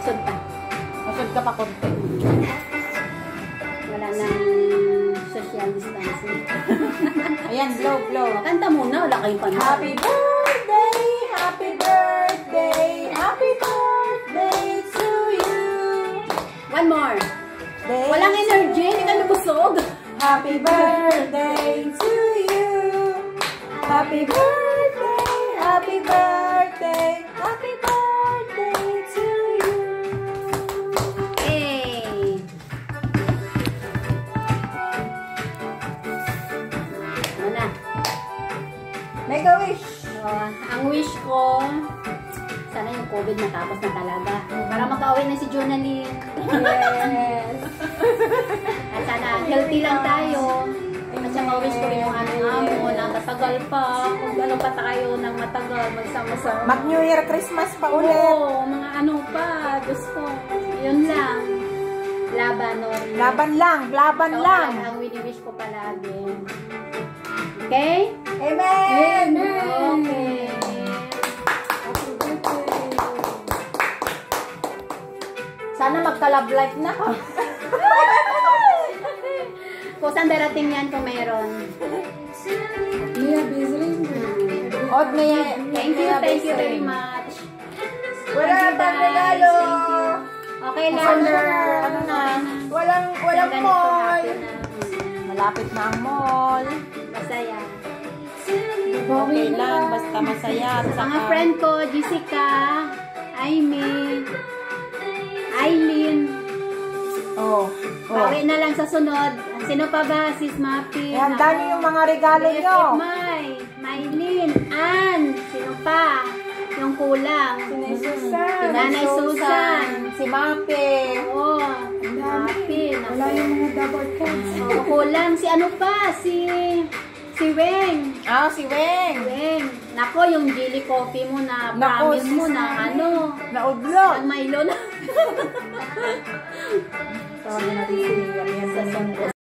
Sud pa. Masod ka pa konti. Wala nang social distancing. Ayan, blow, blow. Kanta muna, wala kayong kanta. Happy birthday, happy birthday, happy birthday to you. One more. Day. Walang energy, hindi ka nabusog. Happy birthday to you. Happy birthday, happy birthday, happy birthday to you. Hey. Ano na? Make a wish. Ang wish ko, sana yung COVID matapos na talaga. Para makauwi na si Jonalyn. Yes. At sana healthy lang tayo. At saka wish ko rin yung aming amo na matagal pa. Kung gano'n pa tayo ng matagal, magsama-sama. Mag-New Year, Christmas pa ulit. Oo, mga ano pa. Gusto. Yun lang. Laban, Nori. Laban lang, laban Ito lang. ang wini-wish ko palagi. Okay? Amen. Okay. Sana magka-love life na. Kung saan darating yan kung meron. Od na yan. Thank you very much. Wala pang regalo. Okay lang. Under, ano na, walang mall. Na. Malapit na ang mall. Masaya. Okay lang, basta masaya. At Mga saka, friend ko, Jessica, Amy, Eileen. oh. Bawi na lang sa sunod. Sino pa ba? Sis Mapi. Ayan, dami yung mga regalo nyo. Maylin, Ann. Sino pa? Yung kulang. Si Nanay Susan. Si Mape. Oo. Mapi. Wala yung mga double cards. Oo, kulang. Si ano pa? Si Weng. Ah, si Weng. Weng. Nako, yung jelly coffee mo na Nako, promise mo sis, na ano. Naudlot. Ang Milo na. Tawagin natin si